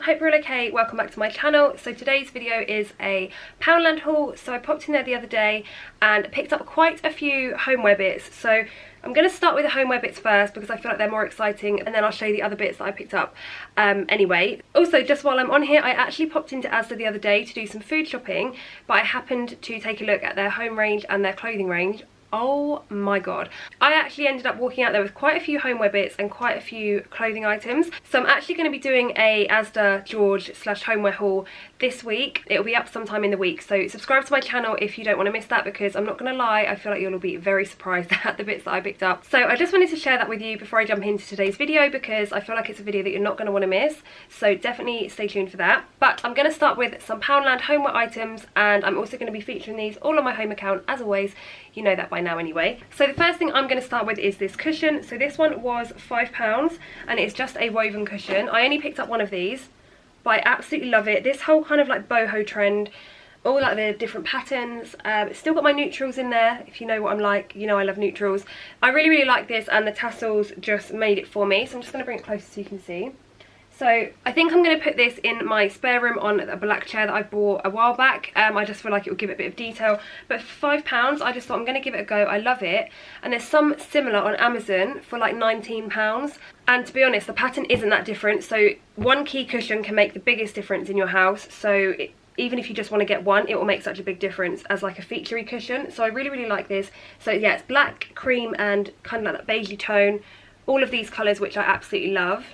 hope you're all okay. Welcome back to my channel. So today's video is a Poundland haul. So I popped in there the other day and picked up quite a few homeware bits. So I'm going to start with the homeware bits first because I feel like they're more exciting, and then I'll show you the other bits that I picked up anyway. Also, just while I'm on here, I actually popped into Asda the other day to do some food shopping, but I happened to take a look at their home range and their clothing range. Oh my god, I actually ended up walking out there with quite a few homeware bits and quite a few clothing items. So I'm actually going to be doing a Asda George / homeware haul this week. It'll be up sometime in the week, so subscribe to my channel if you don't want to miss that, because I'm not going to lie, I feel like you'll all be very surprised at the bits that I picked up. So I just wanted to share that with you before I jump into today's video, because I feel like it's a video that you're not going to want to miss, so definitely stay tuned for that. But I'm going to start with some Poundland homeware items, and I'm also going to be featuring these all on my home account as always. You know that by now anyway. So the first thing I'm going to start with is this cushion. So this one was £5 and it's just a woven cushion. I only picked up one of these, but I absolutely love it. This whole kind of like boho trend, all like the different patterns. It's still got my neutrals in there. If you know what I'm like, you know I love neutrals. I really like this, and the tassels just made it for me. So I'm just going to bring it closer so you can see. So I think I'm going to put this in my spare room on a black chair that I bought a while back. I just feel like it will give it a bit of detail. But for £5, I just thought I'm going to give it a go. I love it. And there's some similar on Amazon for like £19. And to be honest, the pattern isn't that different. So one key cushion can make the biggest difference in your house. So even if you just want to get one, it will make such a big difference as like a featurey cushion. So I really like this. So yeah, it's black, cream and kind of like that beigey tone. All of these colours, which I absolutely love.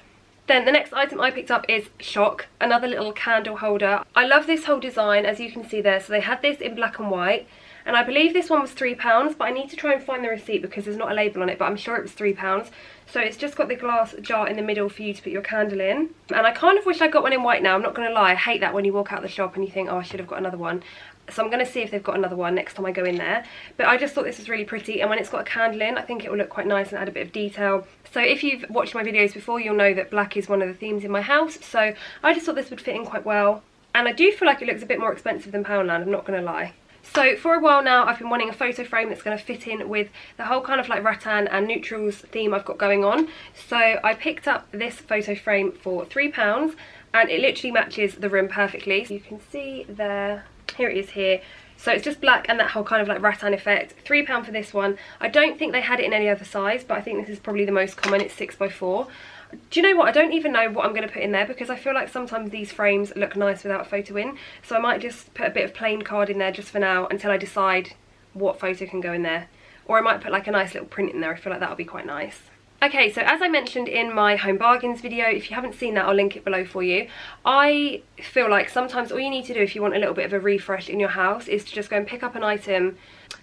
Then the next item I picked up is Shock, another little candle holder. I love this whole design, as you can see there. So they had this in black and white, and I believe this one was £3, but I need to try and find the receipt because there's not a label on it, but I'm sure it was £3. So it's just got the glass jar in the middle for you to put your candle in. And I kind of wish I got one in white now, I'm not going to lie. I hate that when you walk out the shop and you think, oh, I should have got another one. So I'm going to see if they've got another one next time I go in there. But I just thought this was really pretty, and when it's got a candle in, I think it will look quite nice and add a bit of detail. So if you've watched my videos before, you'll know that black is one of the themes in my house. So I just thought this would fit in quite well. And I do feel like it looks a bit more expensive than Poundland, I'm not going to lie. So for a while now, I've been wanting a photo frame that's going to fit in with the whole kind of like rattan and neutrals theme I've got going on. So I picked up this photo frame for £3, and it literally matches the room perfectly. So you can see there, here it is here. So it's just black and that whole kind of like rattan effect. £3 for this one. I don't think they had it in any other size, but I think this is probably the most common. It's 6x4. Do you know what? I don't even know what I'm going to put in there, because I feel like sometimes these frames look nice without a photo in. So I might just put a bit of plain card in there just for now until I decide what photo can go in there. Or I might put like a nice little print in there. I feel like that'll be quite nice. Okay, so as I mentioned in my home bargains video, if you haven't seen that, I'll link it below for you. I feel like sometimes all you need to do if you want a little bit of a refresh in your house is to just go and pick up an item,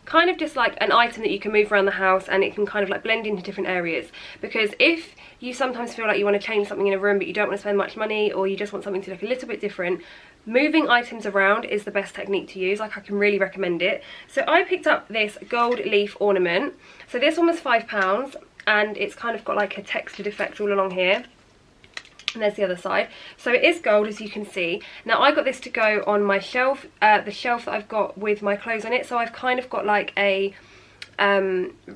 kind of just like an item that you can move around the house and it can kind of like blend into different areas. Because if you sometimes feel like you want to change something in a room but you don't want to spend much money, or you just want something to look a little bit different, moving items around is the best technique to use. Like, I can really recommend it. So I picked up this gold leaf ornament. So this one was £5. And it's kind of got like a textured effect all along here. And there's the other side. So it is gold, as you can see. Now I got this to go on my shelf, the shelf that I've got with my clothes on it. So I've kind of got like a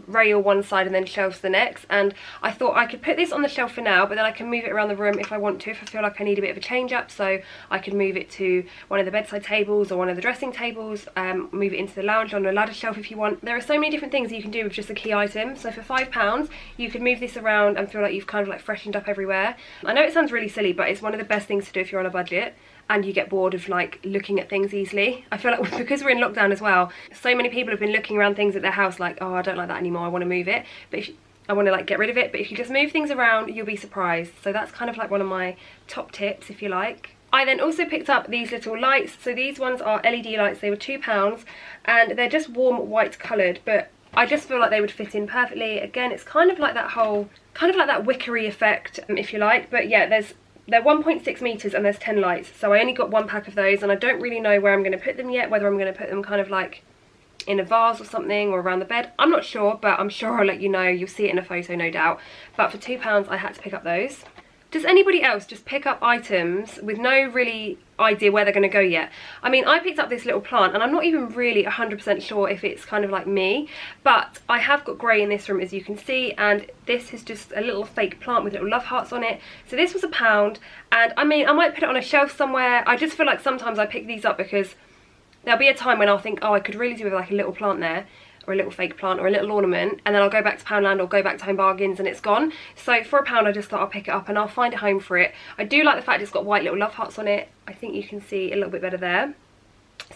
rail one side and then shelves the next, and I thought I could put this on the shelf for now, but then I can move it around the room if I want to, if I feel like I need a bit of a change up. So I could move it to one of the bedside tables or one of the dressing tables, move it into the lounge on a ladder shelf if you want. There are so many different things you can do with just a key item. So for £5 you could move this around and feel like you've kind of like freshened up everywhere. I know it sounds really silly, but it's one of the best things to do if you're on a budget and you get bored of like looking at things easily. I feel like because we're in lockdown as well, so many people have been looking around things at their house like, oh, I don't like that anymore, I want to move it, but if I want to like get rid of it. But if you just move things around, you'll be surprised. So that's kind of like one of my top tips, if you like. I then also picked up these little lights. So these ones are LED lights. They were £2 and they're just warm white coloured, but I just feel like they would fit in perfectly. Again, it's kind of like that whole, kind of like that wickery effect, if you like. But yeah, they're 1.6 metres and there's 10 lights. So I only got one pack of those, and I don't really know where I'm going to put them yet, whether I'm going to put them kind of like in a vase or something or around the bed. I'm not sure, but I'm sure I'll let you know. You'll see it in a photo, no doubt. But for £2 I had to pick up those. Does anybody else just pick up items with no really idea where they're going to go yet? I mean, I picked up this little plant and I'm not even really 100% sure if it's kind of like me, but I have got grey in this room, as you can see, and this is just a little fake plant with little love hearts on it. So this was £1, and I mean, I might put it on a shelf somewhere. I just feel like sometimes I pick these up because there'll be a time when I'll think, oh, I could really do with like a little plant there, or a little fake plant, or a little ornament, and then I'll go back to Poundland or go back to Home Bargains and it's gone. So for £1 I just thought I'll pick it up and I'll find a home for it. I do like the fact it's got white little love hearts on it. I think you can see a little bit better there.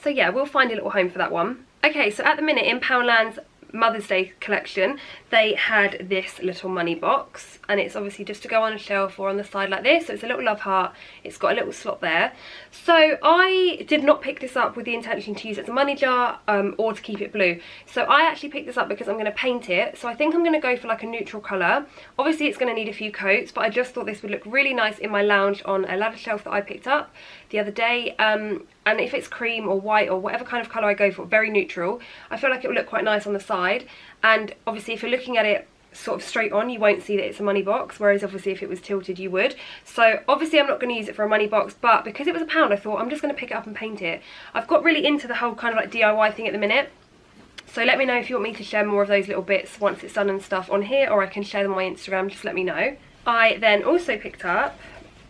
So yeah, we'll find a little home for that one. Okay, so at the minute in Poundland's Mother's Day collection, they had this little money box, and it's obviously just to go on a shelf or on the side like this. So it's a little love heart, it's got a little slot there. So I did not pick this up with the intention to use it as a money jar or to keep it blue. So I actually picked this up because I'm going to paint it. So I think I'm going to go for like a neutral colour. Obviously it's going to need a few coats, but I just thought this would look really nice in my lounge on a ladder shelf that I picked up the other day. And if it's cream or white or whatever kind of colour I go for, very neutral, I feel like it will look quite nice on the side. And obviously if you're looking at it sort of straight on, you won't see that it's a money box, whereas obviously if it was tilted you would. So obviously I'm not going to use it for a money box, but because it was £1 I thought I'm just going to pick it up and paint it. I've got really into the whole kind of like DIY thing at the minute. So let me know if you want me to share more of those little bits once it's done and stuff on here, or I can share them on my Instagram, just let me know. I then also picked up,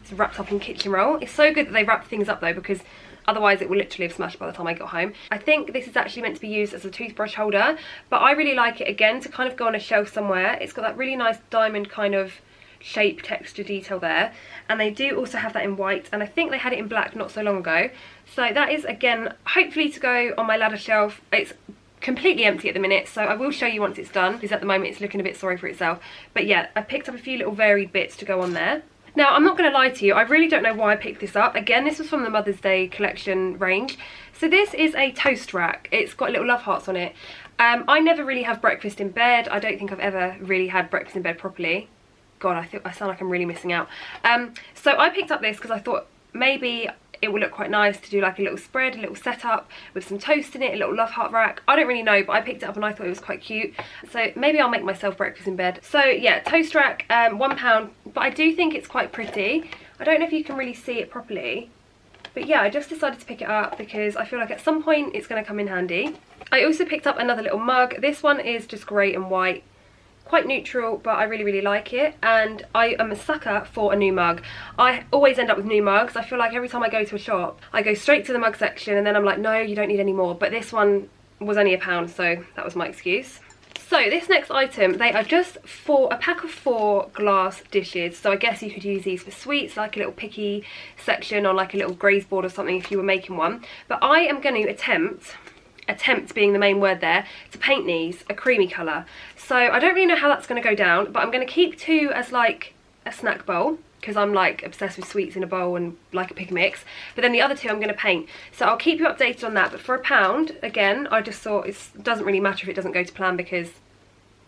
it's wrapped up in kitchen roll. It's so good that they wrap things up though, because otherwise it will literally have smashed by the time I got home. I think this is actually meant to be used as a toothbrush holder, but I really like it again to kind of go on a shelf somewhere. It's got that really nice diamond kind of shape, texture detail there, and they do also have that in white, and I think they had it in black not so long ago. So that is again hopefully to go on my ladder shelf. It's completely empty at the minute, so I will show you once it's done, because at the moment it's looking a bit sorry for itself. But yeah, I picked up a few little varied bits to go on there. Now, I'm not going to lie to you, I really don't know why I picked this up. Again, this was from the Mother's Day collection range. So this is a toast rack. It's got little love hearts on it. I never really have breakfast in bed. I don't think I've ever really had breakfast in bed properly. God, I sound like I'm really missing out. So I picked up this because I thought maybe it will look quite nice to do like a little spread, a little setup with some toast in it, a little love heart rack. I don't really know, but I picked it up and I thought it was quite cute. So maybe I'll make myself breakfast in bed. So yeah, toast rack, £1, but I do think it's quite pretty. I don't know if you can really see it properly, but yeah, I just decided to pick it up because I feel like at some point it's going to come in handy. I also picked up another little mug. This one is just grey and white. Quite neutral, but I really like it, and I am a sucker for a new mug. I always end up with new mugs. I feel like every time I go to a shop I go straight to the mug section and then I'm like, no, you don't need any more. But this one was only £1, so that was my excuse. So this next item, they are just for a pack of 4 glass dishes. So I guess you could use these for sweets, like a little picky section on like a little graze board or something if you were making one. But I am going to attempt being the main word there, to paint these a creamy colour. So I don't really know how that's going to go down, but I'm going to keep 2 as like a snack bowl, because I'm like obsessed with sweets in a bowl and like a pick mix, but then the other 2 I'm going to paint. So I'll keep you updated on that, but for £1, again, I just thought it doesn't really matter if it doesn't go to plan because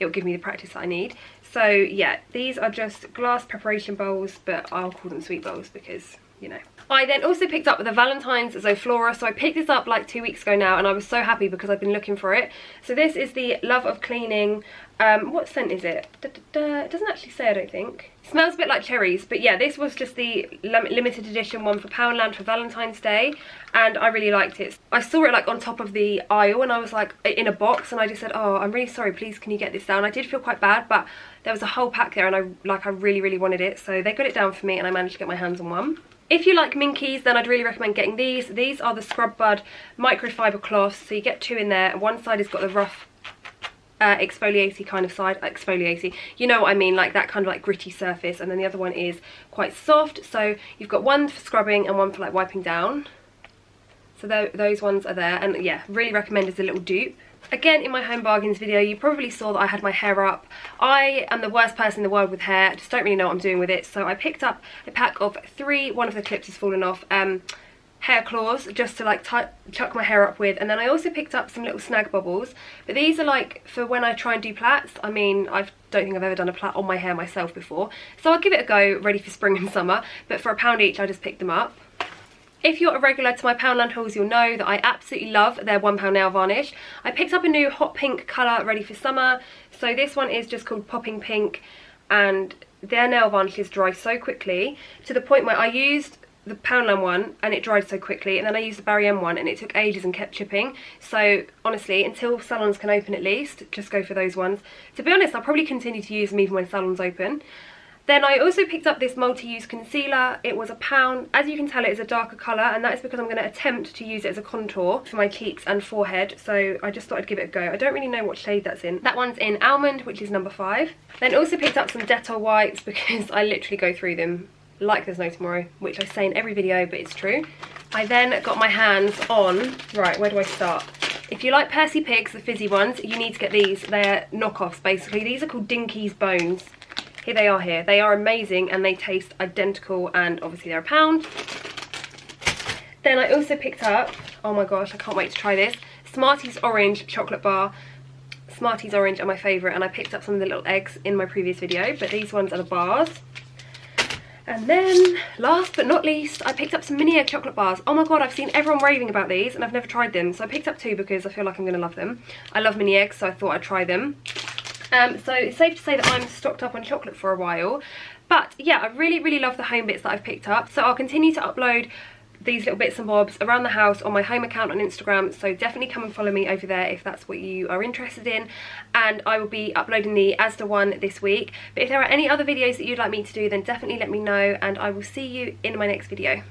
it'll give me the practice that I need. So yeah, these are just glass preparation bowls, but I'll call them sweet bowls because, you know. I then also picked up the Valentine's Zoflora. So I picked this up like 2 weeks ago now, and I was so happy because I've been looking for it. So this is the Love of Cleaning. What scent is it? It doesn't actually say, I don't think. It smells a bit like cherries, but yeah, this was just the limited edition one for Poundland for Valentine's Day, and I really liked it. I saw it like on top of the aisle and I was like in a box, and I just said, oh, I'm really sorry, please can you get this down? I did feel quite bad, but there was a whole pack there and I really wanted it, so they got it down for me and I managed to get my hands on one. If you like minkies, then I'd really recommend getting these. These are the Scrub Bud microfiber cloths, so you get 2 in there. One side has got the rough exfoliaty kind of side, exfoliaty, you know what I mean, like that kind of like gritty surface, and then the other one is quite soft. So you've got one for scrubbing and one for like wiping down. So those ones are there, and yeah, really recommend as a little dupe. Again, in my Home Bargains video, you probably saw that I had my hair up. I am the worst person in the world with hair. I just don't really know what I'm doing with it. So I picked up a pack of 3, one of the clips has fallen off, hair claws, just to like chuck my hair up with. And then I also picked up some little snag bubbles. But these are like for when I try and do plaits. I mean, I don't think I've ever done a plait on my hair myself before. So I'll give it a go, ready for spring and summer. But for £1 each, I just picked them up. If you're a regular to my Poundland hauls, you'll know that I absolutely love their £1 nail varnish. I picked up a new hot pink colour ready for summer. So this one is just called Popping Pink, and their nail varnishes dry so quickly, to the point where I used the Poundland one and it dried so quickly, and then I used the Barry M one and it took ages and kept chipping. So honestly, until salons can open at least, just go for those ones. To be honest, I'll probably continue to use them even when salons open. Then I also picked up this multi-use concealer. It was £1. As you can tell, it is a darker colour, and that is because I'm going to attempt to use it as a contour for my cheeks and forehead. So I just thought I'd give it a go. I don't really know what shade that's in. That one's in Almond, which is number 5. Then also picked up some Dettol Whites because I literally go through them like there's no tomorrow, which I say in every video, but it's true. I then got my hands on, right, where do I start? If you like Percy Pigs, the fizzy ones, you need to get these. They're knockoffs, basically. These are called Dinky's Bones. Here they are here. They are amazing and they taste identical, and obviously they're £1. Then I also picked up, oh my gosh, I can't wait to try this, Smarties Orange Chocolate Bar. Smarties Orange are my favourite, and I picked up some of the little eggs in my previous video, but these ones are the bars. And then, last but not least, I picked up some mini egg chocolate bars. Oh my god, I've seen everyone raving about these and I've never tried them. So I picked up 2 because I feel like I'm going to love them. I love mini eggs, so I thought I'd try them. So it's safe to say that I'm stocked up on chocolate for a while. But yeah, I really love the home bits that I've picked up. So I'll continue to upload these little bits and bobs around the house on my home account on Instagram, so definitely come and follow me over there if that's what you are interested in, and I will be uploading the Asda one this week. But if there are any other videos that you'd like me to do, then definitely let me know, and I will see you in my next video.